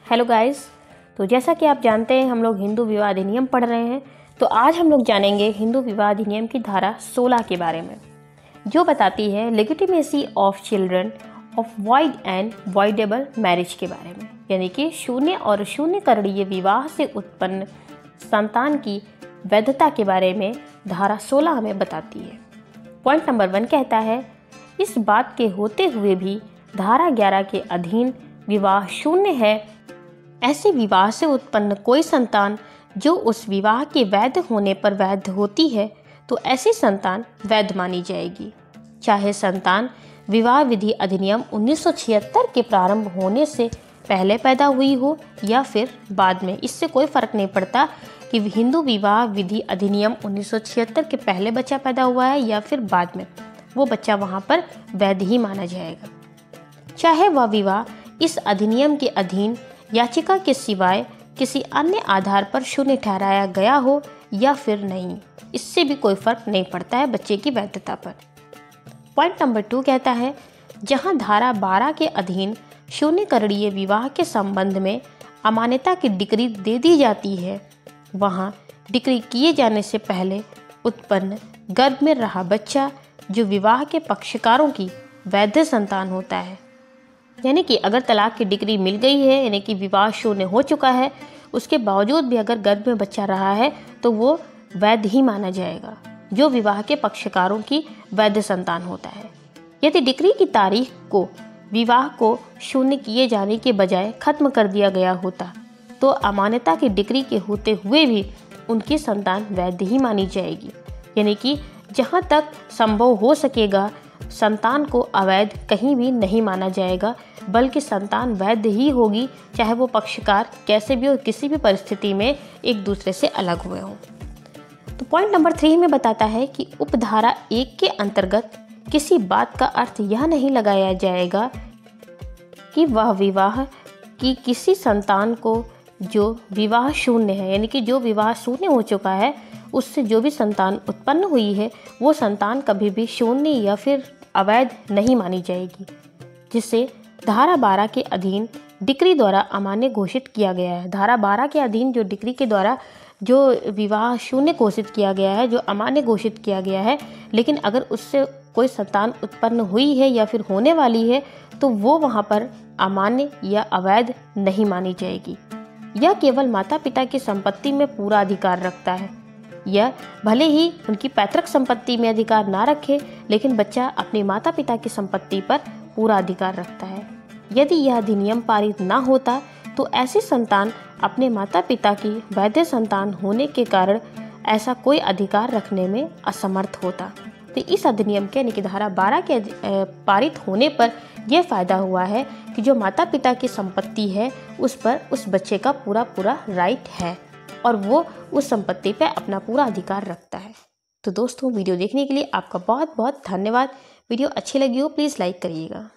Hello guys. तो जैसा कि आप जानते हैं हम लोग हिंदू विवाह अधिनियम पढ़ रहे हैं। तो आज हम लोग जानेंगे हिंदू विवाह अधिनियम की धारा 16 के बारे में, जो बताती है legitimacy of children of void and voidable marriage के बारे में, यानी कि शून्य और शून्य करणीय विवाह से उत्पन्न संतान की वैधता के बारे में धारा 16 हमें बताती है। पॉइंट नंबर 1 कहता है, इस बात के होते हुए भी धारा 11 के अधीन विवाह शून्य है, ऐसे विवाह से उत्पन्न कोई संतान जो उस विवाह के वैध होने पर वैध होती है तो ऐसी संतान वैध मानी जाएगी, चाहे संतान विवाह विधि अधिनियम 1976 के प्रारंभ होने से पहले पैदा हुई हो या फिर बाद में। इससे कोई फर्क नहीं पड़ता कि हिंदू विवाह विधि अधिनियम 1976 के पहले बच्चा पैदा हुआ है या फिर बाद में, वो बच्चा वहाँ पर वैध ही माना जाएगा, चाहे वह विवाह इस अधिनियम के अधीन याचिका के सिवाय किसी अन्य आधार पर शून्य ठहराया गया हो या फिर नहीं। इससे भी कोई फर्क नहीं पड़ता है बच्चे की वैधता पर। पॉइंट नंबर 2 कहता है, जहां धारा 12 के अधीन शून्य करणीय विवाह के संबंध में अमान्यता की डिक्री दे दी जाती है, वहां डिक्री किए जाने से पहले उत्पन्न गर्भ में रहा बच्चा जो विवाह के पक्षकारों की वैध संतान होता है। यानी कि अगर तलाक की डिग्री मिल गई है, यानी कि विवाह शून्य हो चुका है, उसके बावजूद भी अगर गर्भ में बच्चा रहा है तो वो वैध ही माना जाएगा, जो विवाह के पक्षकारों की वैध संतान होता है। यदि डिग्री की तारीख को विवाह को शून्य किए जाने के बजाय खत्म कर दिया गया होता तो अमान्यता की डिग्री के होते हुए भी उनकी संतान वैध ही मानी जाएगी। यानी कि जहाँ तक संभव हो सकेगा संतान को अवैध कहीं भी नहीं माना जाएगा, बल्कि संतान वैध ही होगी, चाहे वो पक्षकार कैसे भी और किसी भी परिस्थिति में एक दूसरे से अलग हुए हों। तो पॉइंट नंबर 3 में बताता है कि उपधारा 1 के अंतर्गत किसी बात का अर्थ यह नहीं लगाया जाएगा कि वह विवाह की किसी संतान को जो विवाह शून्य है, यानी कि जो विवाह शून्य हो चुका है उससे जो भी संतान उत्पन्न हुई है वो संतान कभी भी शून्य या फिर अवैध नहीं मानी जाएगी, जिसे धारा 12 के अधीन डिक्री द्वारा अमान्य घोषित किया गया है। धारा 12 के अधीन जो डिक्री के द्वारा जो विवाह शून्य घोषित किया गया है, जो अमान्य घोषित किया गया है, लेकिन अगर उससे कोई संतान उत्पन्न हुई है या फिर होने वाली है तो वो वहाँ पर अमान्य या अवैध नहीं मानी जाएगी। यह केवल माता पिता की संपत्ति में पूरा अधिकार रखता है। यह भले ही उनकी पैतृक संपत्ति में अधिकार ना रखे, लेकिन बच्चा अपनी माता पिता की संपत्ति पर पूरा अधिकार रखता है। यदि यह अधिनियम पारित ना होता तो ऐसी संतान अपने माता पिता की वैध संतान होने के कारण ऐसा कोई अधिकार रखने में असमर्थ होता। तो इस अधिनियम के यानी कि धारा 12 के पारित होने पर यह फ़ायदा हुआ है कि जो माता पिता की संपत्ति है उस पर उस बच्चे का पूरा राइट है और वो उस संपत्ति पे अपना पूरा अधिकार रखता है। तो दोस्तों, वीडियो देखने के लिए आपका बहुत बहुत धन्यवाद। वीडियो अच्छी लगी हो प्लीज़ लाइक करिएगा।